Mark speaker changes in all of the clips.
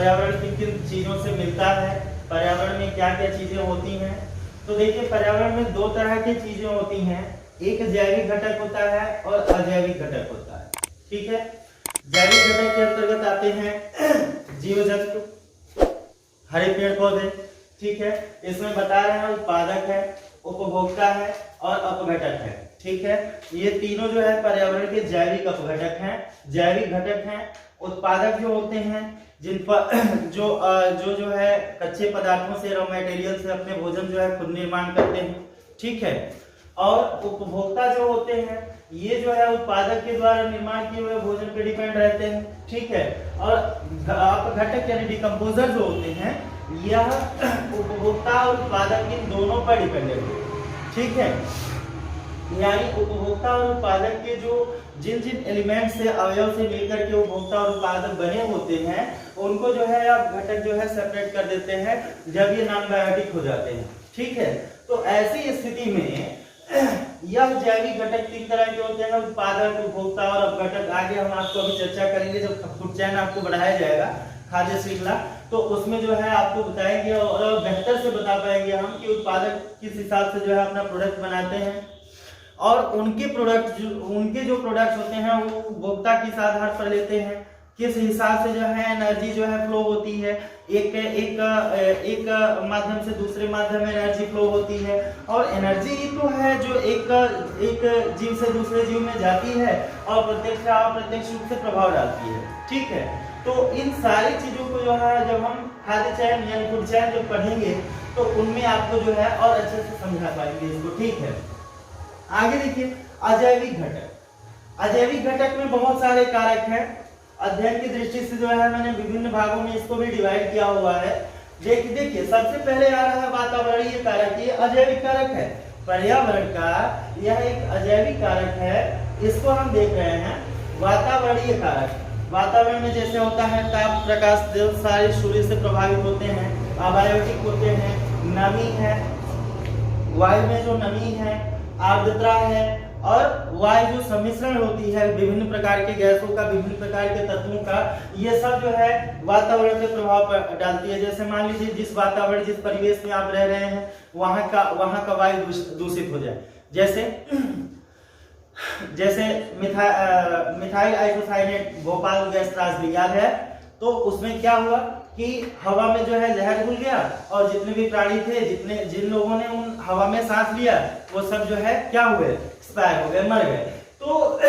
Speaker 1: पर्यावरण किन किन चीजों से मिलता है, पर्यावरण में क्या क्या चीजें होती हैं। तो देखिए पर्यावरण में दो तरह की चीजें होती हैं, एक जैविक घटक होता है और अजैविक घटक होता है। ठीक है, जैविक घटक के अंतर्गत आते हैं जीव जंतु, हरे पेड़ पौधे। ठीक है, इसमें बता रहे हैं उत्पादक है, उपभोक्ता है और अपघटक है। ठीक है, ये तीनों जो है पर्यावरण के जैविक अपघटक हैं, जैविक घटक हैं। उत्पादक जो होते हैं जिन पर जो है कच्चे पदार्थों से, रॉ मटेरियल से अपने भोजन जो है खुद निर्माण करते हैं। ठीक है, और उपभोक्ता जो होते हैं ये जो है उत्पादक के द्वारा निर्माण किए हुए भोजन पे डिपेंड रहते हैं। ठीक है, और अपघटक यानी डिकम्पोजर जो होते हैं यह उपभोक्ता और उत्पादक इन दोनों पर डिपेंडेंट है। ठीक है, यानी उपभोक्ता और उत्पादक के जो जिन जिन एलिमेंट से, अवयव से मिलकर के उपभोक्ता और उत्पादक बने होते हैं उनको जो है आप घटक जो है सेपरेट कर देते हैं जब ये नॉन बायोटिक हो जाते हैं। ठीक है, तो ऐसी स्थिति में यह जैविक घटक तीन तरह के होते हैं, उत्पादक, उपभोक्ता और अपघटक। आगे हम आपको अभी चर्चा करेंगे जब फूड चेन आपको बढ़ाया जाएगा, खाद्य श्रृंखला, तो उसमें जो है आपको बताएंगे और बेहतर से बता पाएंगे हम कि उत्पादक किस हिसाब से जो है अपना प्रोडक्ट बनाते हैं और उनके जो प्रोडक्ट्स होते हैं वो उपभोक्ता किस आधार पर लेते हैं, किस हिसाब से जो है एनर्जी जो है फ्लो होती है, एक माध्यम से दूसरे माध्यम में एनर्जी फ्लो होती है। और एनर्जी ही तो है जो एक जीव से दूसरे जीव में जाती है और प्रत्यक्ष या अप्रत्यक्ष रूप से प्रभाव डालती है। ठीक है, तो इन सारी चीजों को जो है जब हम खाद्य चयन यानी फूड चयन जब पढ़ेंगे तो उनमें आपको जो है और अच्छे से समझा पाएंगे इसको। ठीक है, आगे देखिए अजैविक घटक। अजैविक घटक में बहुत सारे कारक हैं, अध्ययन की दृष्टि से जो है मैंने विभिन्न भागों में इसको भी डिवाइड किया हुआ है। देखिए सबसे पहले आ रहा है वातावरणीय कारक, ये अजैविक कारक है, पर्यावरण का यह एक अजैविक कारक है, इसको हम देख रहे हैं। वातावरणीय कारक, वातावरण में जैसे होता है ताप, प्रकाश, जल सारे सूर्य से प्रभावित होते हैं, अबायोटिक होते हैं, नमी है, वायु में जो नमी है, आर्द्रता है और वायु जो सम्मिश्रण होती है विभिन्न प्रकार के गैसों का, विभिन्न प्रकार के तत्वों का, ये सब जो है वातावरण पे प्रभाव डालती है। जैसे मान लीजिए जिस वातावरण, जिस परिवेश में आप रह रहे हैं वहां का वायु दूषित हो जाए, जैसे मिथाइल आइसोसाइनेट भोपाल गैस त्रासदी याद है, तो उसमें क्या हुआ कि हवा में जो है जहर घुल गया और जितने भी प्राणी थे, जिन लोगों ने उन हवा में सांस लिया वो सब जो है क्या हुए, एक्सपायर हो गए, मर गए। तो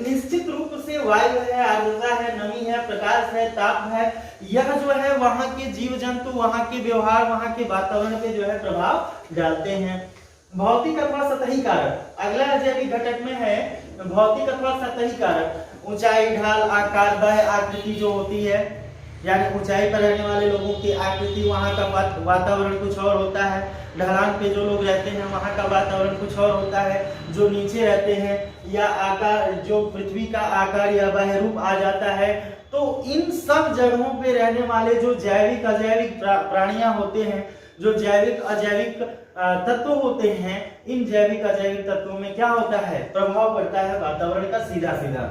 Speaker 1: निश्चित रूप से वायु है, आर्द्रता है, नमी है, प्रकाश है, ताप है, यह जो है वहां के जीव जंतु, वहां के व्यवहार, वहां के वातावरण पे जो है प्रभाव डालते हैं। भौतिक अथवा सतही कारक, अगला अजैविक घटक में है भौतिक अथवा सतही कारक। ऊंचाई, ढाल, आकार, वह आकृति जो होती है, यानी ऊंचाई पर रहने वाले लोगों की आकृति, वहां का वातावरण कुछ और होता है, ढलान पे जो लोग रहते हैं वहां का वातावरण कुछ और होता है, जो नीचे रहते हैं या आकार, जो पृथ्वी का आकार या वह रूप आ जाता है। तो इन सब जगहों पे रहने वाले जो जैविक अजैविक प्राणियां होते हैं, जो जैविक अजैविक तत्व होते हैं, इन जैविक अजैविक तत्वों में क्या होता है, प्रभाव पड़ता है वातावरण का सीधा सीधा।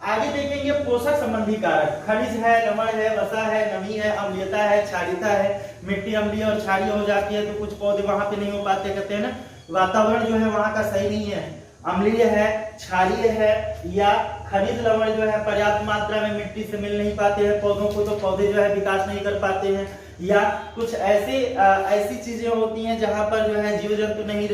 Speaker 1: आगे देखेंगे पोषक संबंधी कारक, खनिज है, लवण है, वसा है, नमी है, अम्लीयता है, क्षारीयता है। मिट्टी अम्लीय और क्षारीय हो जाती है तो कुछ पौधे वहां पे नहीं हो पाते, कहते हैं ना वातावरण जो है वहां का सही नहीं है, अम्लीय है, क्षारीय है, या खनिज लवण जो है पर्याप्त मात्रा में मिट्टी से मिल नहीं पाते हैं पौधों को, तो पौधे जो है विकास नहीं कर पाते हैं, या कुछ ऐसी चीजें होती हैं जहां पर जो है जीव जंतु नहीं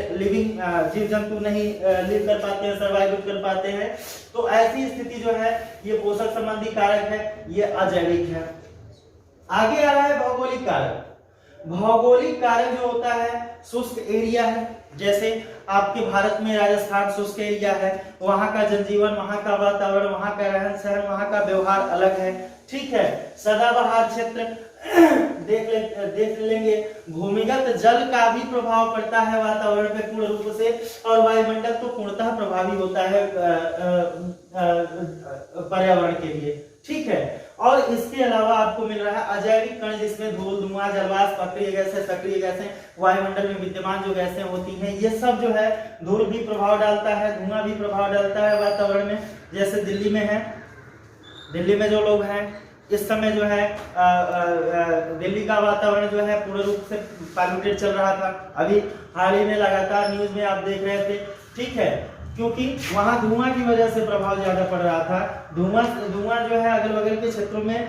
Speaker 1: लिव कर पाते हैं, सर्वाइव कर पाते हैं। तो ऐसी स्थिति जो है ये पोषक संबंधी कारक है, ये अजैविक है। आगे आ रहा है भौगोलिक कारक। भौगोलिक कारक जो होता है शुष्क एरिया है, जैसे आपके भारत में राजस्थान शुष्क एरिया है, वहां का जनजीवन, वहां का वातावरण, वहां का रहन सहन, वहां का व्यवहार अलग है। ठीक है, सदाबहार क्षेत्र देख लेंगे। भूमिगत जल का भी प्रभाव पड़ता है वातावरण पे पूर्ण रूप से, और वायुमंडल तो पूर्णतः प्रभावी होता है पर्यावरण के लिए। ठीक है, और इसके अलावा आपको मिल रहा है अजैविक कण, जिसमें धूल, धुआं, जलवाष्प, अक्रिय गैसें, सक्रिय गैसें, वायुमंडल में विद्यमान जो गैसें होती हैं, ये सब जो है धूल भी प्रभाव डालता है, धुआं भी प्रभाव डालता है वातावरण में। जैसे दिल्ली में है, दिल्ली में जो लोग हैं इस समय जो है दिल्ली का वातावरण जो है पूर्ण रूप से पॉल्यूटेड चल रहा था। अभी हाल ही में लगातार न्यूज में आप देख रहे थे, ठीक है, क्योंकि वहां धुआं की वजह से प्रभाव ज्यादा पड़ रहा था। धुआं जो है अगल बगल के क्षेत्रों में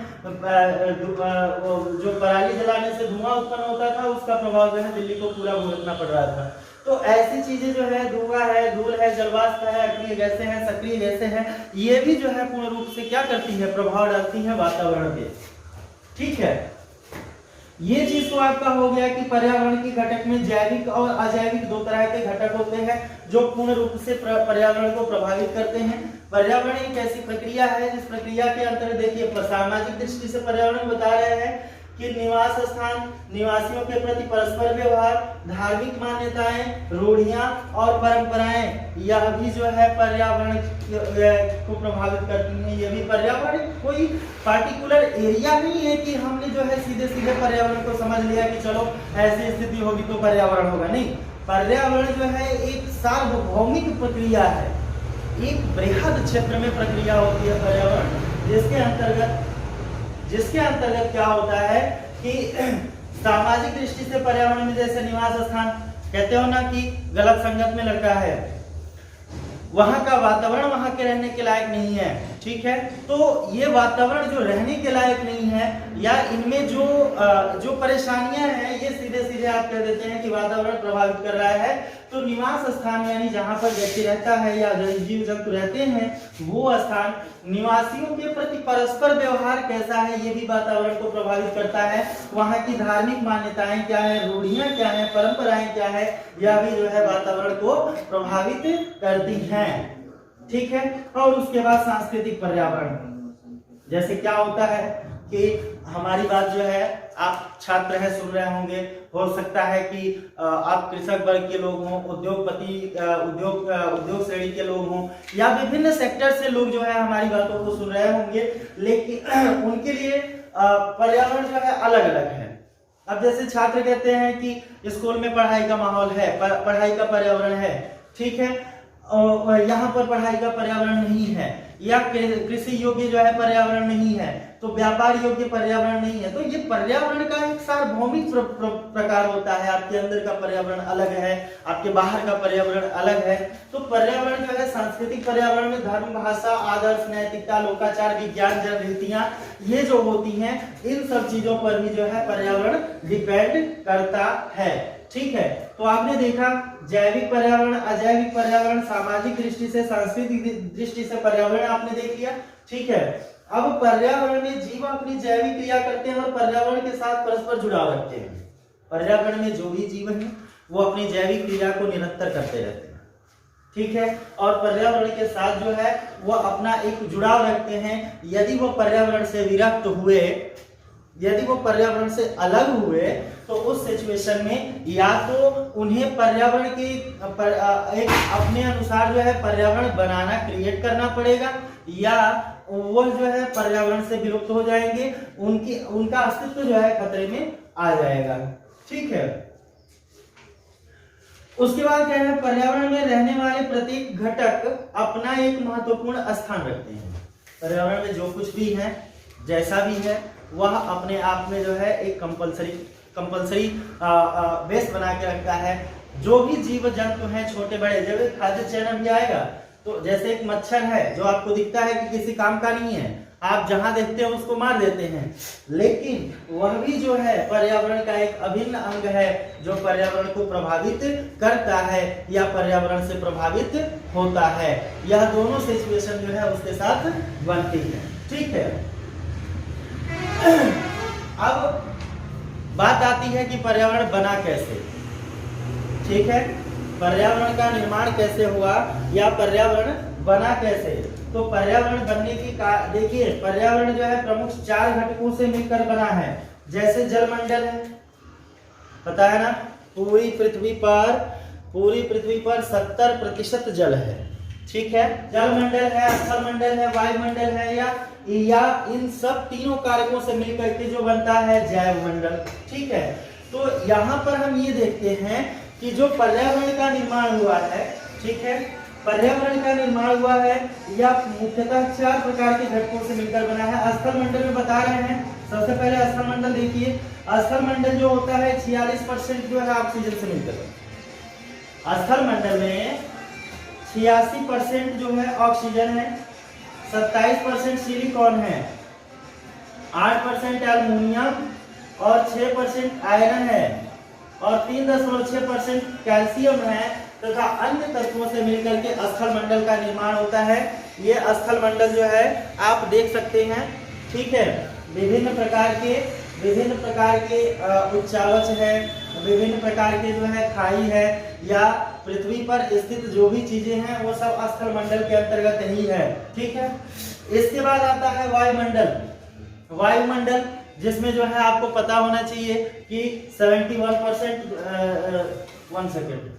Speaker 1: जो पराली जलाने से धुआं उत्पन्न होता था, उसका प्रभाव जो है दिल्ली को पूरा भुगतना पड़ रहा था। तो ऐसी चीजें जो है, धुआं है, धूल है, जलवाष्प है, अक्रिय गैसें हैं, सक्रिय गैसें हैं, ये भी जो है पूर्ण रूप से क्या करती है, प्रभाव डालती है वातावरण पे, ठीक है। ये चीज तो आपका हो गया कि पर्यावरण की घटक में जैविक और अजैविक दो तरह के घटक होते हैं जो पूर्ण रूप से पर्यावरण को प्रभावित करते हैं। पर्यावरण एक ऐसी प्रक्रिया है जिस प्रक्रिया के अंतर्गत देखिए सामाजिक दृष्टि से पर्यावरण बता रहे हैं कि निवास स्थान, निवासियों के प्रति परस्पर व्यवहार, धार्मिक मान्यताएं, रूढ़ियां और परंपराएं, यह भी जो है पर्यावरण को प्रभावित करती हैं। ये भी पर्यावरण कोई पार्टिकुलर एरिया नहीं है कि हमने जो है सीधे सीधे पर्यावरण को समझ लिया कि चलो ऐसी स्थिति होगी तो पर्यावरण होगा, नहीं। पर्यावरण जो है एक सार्वभौमिक प्रक्रिया है, एक बृहद क्षेत्र में प्रक्रिया होती है पर्यावरण, जिसके अंतर्गत क्या होता है कि सामाजिक दृष्टि से पर्यावरण में जैसे निवास स्थान, कहते हो ना कि गलत संगत में लड़का है, वहां का वातावरण वहां के रहने के लायक नहीं है, ठीक है। तो ये वातावरण जो रहने के लायक नहीं है या इनमें जो परेशानियां हैं, ये सीधे सीधे आप कह देते हैं कि वातावरण प्रभावित कर रहा है। तो निवास स्थान यानी जहां पर व्यक्ति रहता है या जीव जंतु रहते हैं, वो स्थान, निवासियों के प्रति परस्पर व्यवहार कैसा है, ये भी वातावरण को प्रभावित करता है। वहां की धार्मिक मान्यताएं क्या है, रूढ़ियां क्या है, परंपराएं क्या है, यह भी जो है वातावरण को प्रभावित करती हैं, ठीक है। और उसके बाद सांस्कृतिक पर्यावरण, जैसे क्या होता है कि हमारी बात जो है, आप छात्र हैं, सुन रहे होंगे, हो सकता है कि आप कृषक वर्ग के लोग हों, उद्योगपति, उद्योग श्रेणी के लोग हों, या विभिन्न सेक्टर से लोग जो है हमारी बातों को सुन रहे होंगे, लेकिन उनके लिए पर्यावरण जो है अलग अलग है। अब जैसे छात्र कहते हैं कि स्कूल में पढ़ाई का माहौल है, पढ़ाई का पर्यावरण है, ठीक है, यहाँ पर पढ़ाई का पर्यावरण नहीं है, या कृषि योग्य जो है पर्यावरण नहीं है, तो व्यापार योग्य पर्यावरण नहीं है। तो ये पर्यावरण का एक सार्वभौमिक प्रकार होता है। आपके अंदर का पर्यावरण अलग है, आपके बाहर का पर्यावरण अलग है। तो पर्यावरण जो है, सांस्कृतिक पर्यावरण में धर्म, भाषा, आदर्श, नैतिकता, लोकाचार, विज्ञान, जन रीतियां, ये जो होती हैं, इन सब चीजों पर भी जो है पर्यावरण डिपेंड करता है, ठीक है। तो आपने देखा जैविक पर्यावरण, अजैविक पर्यावरण, सामाजिक दृष्टि से, सांस्कृतिक दृष्टि से पर्यावरण आपने देख लिया, ठीक है। अब पर्यावरण में जीव अपनी जैविक क्रिया करते हैं और पर्यावरण के साथ परस्पर जुड़ाव रखते हैं। पर्यावरण में जो भी जीव है वो अपनी जैविक क्रिया को निरंतर करते रहते हैं, ठीक है। और पर्यावरण के साथ जो है वो अपना एक जुड़ाव रखते हैं। यदि वो पर्यावरण से विरक्त हुए, यदि वो पर्यावरण से अलग हुए, तो उस सिचुएशन में या तो उन्हें पर्यावरण की एक अपने अनुसार जो है पर्यावरण बनाना, क्रिएट करना पड़ेगा, या वो जो है पर्यावरण से विलुप्त हो जाएंगे, उनका अस्तित्व जो है खतरे में आ जाएगा, ठीक है। उसके बाद क्या है, पर्यावरण में रहने वाले प्रत्येक घटक अपना एक महत्वपूर्ण स्थान रखते हैं। पर्यावरण में जो कुछ भी है, जैसा भी है, वह अपने आप में जो है एक कंपलसरी बेस बना के रखता है। जो भी जीव जंतु हैं, छोटे बड़े, जब खाद्य चयन भी आएगा, तो जैसे एक मच्छर है जो आपको दिखता है कि किसी काम का नहीं है, आप जहां देखते हैं उसको मार देते हैं, लेकिन वह भी जो है पर्यावरण का एक अभिन्न अंग है जो पर्यावरण को प्रभावित करता है या पर्यावरण से प्रभावित होता है। यह दोनों सिचुएशन जो है उसके साथ बनती है, ठीक है। अब बात आती है कि पर्यावरण बना कैसे, ठीक है। पर्यावरण का निर्माण कैसे हुआ या पर्यावरण बना कैसे। तो पर्यावरण बनने की देखिए, पर्यावरण जो है प्रमुख 4 घटकों से मिलकर बना है। जैसे जलमंडल है, पता है ना, पूरी पृथ्वी पर 70% जल है, ठीक है। जलमंडल है, स्थलमंडल है, वायुमंडल है, या इन सब तीनों कारकों से मिलकर के जो बनता है जैवमंडल, ठीक है। तो यहाँ पर हम ये देखते हैं कि जो पर्यावरण का निर्माण हुआ है, ठीक है, पर्यावरण का निर्माण हुआ है या मुख्यतः 4 प्रकार के घटकों से मिलकर बना है। स्थल मंडल में बता रहे हैं, सबसे पहले स्थल मंडल देखिए। स्थल मंडल जो होता है 46% जो है ऑक्सीजन से मिलकर बना। स्थल मंडल में 86% जो है ऑक्सीजन है, 27% सिलिकॉन है, 8% एल्युमिनियम और 6% आयरन है और 3.6% कैल्शियम है तथा अन्य तत्वों से मिलकर के स्थल मंडल का निर्माण होता है। ये स्थल मंडल जो है आप देख सकते हैं, ठीक है। विभिन्न प्रकार के उच्चावच है, विभिन्न प्रकार के जो है खाई है या पृथ्वी पर स्थित जो भी चीजें हैं वो सब स्थल मंडल के अंतर्गत ही है, ठीक है। इसके बाद आता है वायुमंडल। वायुमंडल जिसमें जो है आपको पता होना चाहिए कि 71% 1 सेकेंड,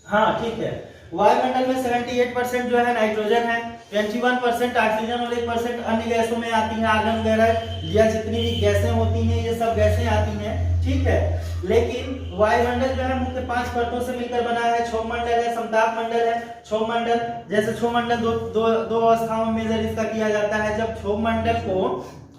Speaker 1: हाँ ठीक है। वायुमंडल में 78% जो है नाइट्रोजन है, 21% ऑक्सीजन और 1% अन्य गैसों में आती है, आर्गन वगैरह या जितनी भी गैसें होती हैं ये सब गैसें आती हैं, ठीक है। लेकिन वायुमंडल जो है मुख्य 5 परतों से मिलकर बना है। क्षोभ मंडल है, समताप मंडल है। क्षोभ मंडल जैसे क्षोभ मंडल दो अवस्थाओं में मेजर इसका किया जाता है। जब क्षोभ मंडल को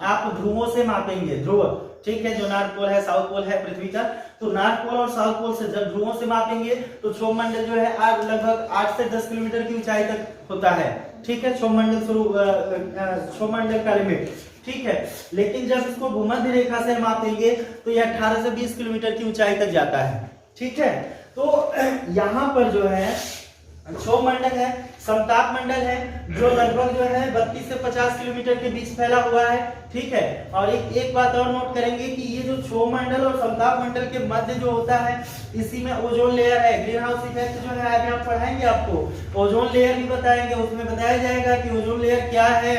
Speaker 1: आप ध्रुवों से मापेंगे, ध्रुव, ठीक है, जो नॉर्थ पोल है, साउथ पोल है पृथ्वी का, तो नॉर्थ पोल और साउथ पोल से जब ध्रुवों से मापेंगे तो क्षोभ मंडल जो है लगभग 8 से 10 किलोमीटर की ऊंचाई तक होता है, ठीक है। क्षोभ मंडल का लिमिट, ठीक है। लेकिन जब इसको भूमध्य रेखा से मापेंगे तो ये 18 से 20 किलोमीटर की ऊंचाई तक जाता है, ठीक है। तो यहाँ पर जो है क्षोभ मंडल है, समताप मंडल है जो लगभग जो है 32 से 50 किलोमीटर के बीच फैला हुआ है, ठीक है। और एक बात और नोट करेंगे कि ये जो क्षोभ मंडल और समताप मंडल के मध्य जो होता है इसी में ओजोन लेयर है। ग्रीन हाउस इफेक्ट जो है आगे हम पढ़ाएंगे आपको, ओजोन लेयर भी बताएंगे, उसमें बताया जाएगा कि ओजोन लेयर क्या है,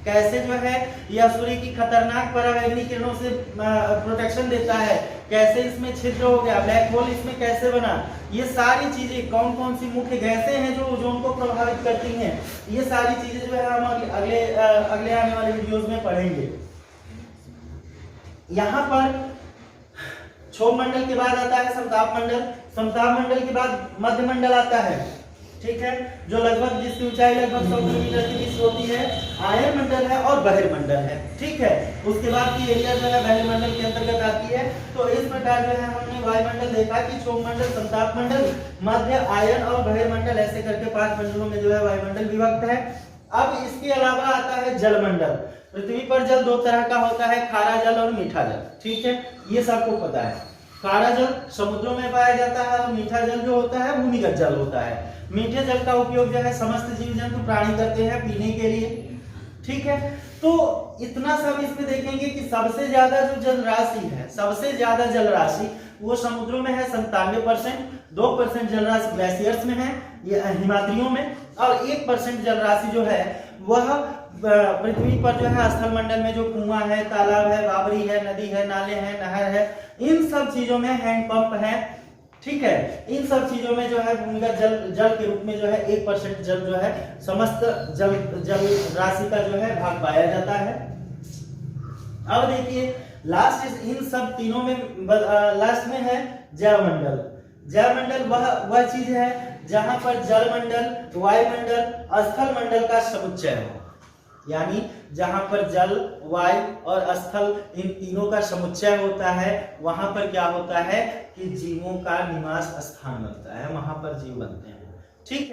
Speaker 1: कैसे जो है यह सूर्य की खतरनाक परावैंगनी किरणों से प्रोटेक्शन देता है, कैसे इसमें छिद्र हो गया, ब्लैक होल इसमें कैसे बना, ये सारी चीजें, कौन कौन सी मुख्य गैसें हैं जो ओजोन को प्रभावित करती हैं, ये सारी चीजें जो है हम अगले आने वाले वीडियोस में पढ़ेंगे। यहाँ पर क्षोभ मंडल के बाद आता है समताप मंडल। समताप मंडल के बाद मध्य मंडल आता है, ठीक है, जो लगभग जिसकी ऊंचाई लगभग 100 किलोमीटर के बीच होती है। आयन मंडल है और बहिर्मंडल है, ठीक है। उसके बाद की एरिया जो है बहिर्मंडल के अंतर्गत आती है। तो इस प्रकार जो है हमने वायुमंडल देखा कि क्षोभ मंडल, समताप मंडल, मध्य, आयन और बहिर्मंडल, ऐसे करके 5 मंडलों में जो है वायुमंडल विभक्त है। अब इसके अलावा आता है जलमंडल। पृथ्वी पर जल 2 तरह का होता है, खारा जल और मीठा जल, ठीक है, ये सबको पता है। खारा जल समुद्रों में पाया जाता है और मीठा जल जो होता है भूमिगत जल होता है। मीठे जल का उपयोग जो है समस्त जीव जंतु प्राणी करते हैं पीने के लिए, ठीक है। तो इतना सब इसमें देखेंगे कि सबसे ज्यादा जो जल राशि है, सबसे ज्यादा जल राशि वो समुद्रों में है 97%, 2% जल राशि ग्लेशियर्स में है, ये हिमाद्रियों में, और 1% जल राशि जो है वह पृथ्वी पर जो है स्थल मंडल में जो कुआं है, तालाब है, बावरी है, नदी है, नाले हैं, नहर है, इन सब चीजों में हैंडपंप है, ठीक है। इन सब चीजों में जो है भूमिगत जल के रूप में जो है 1% जल जो है समस्त जल राशि का जो है भाग पाया जाता है। अब देखिए लास्ट इन सब तीनों में लास्ट में है जैवमंडल। जैवमंडल वह चीज है जहां पर जलमंडल, वायुमंडल, स्थल मंडल का समुच्चय हो, यानी जहां पर जल, वायु और स्थल इन तीनों का समुच्चय होता है, वहां पर क्या होता है कि जीवों का निवास स्थान बनता है, वहां पर जीव बनते हैं, ठीक है।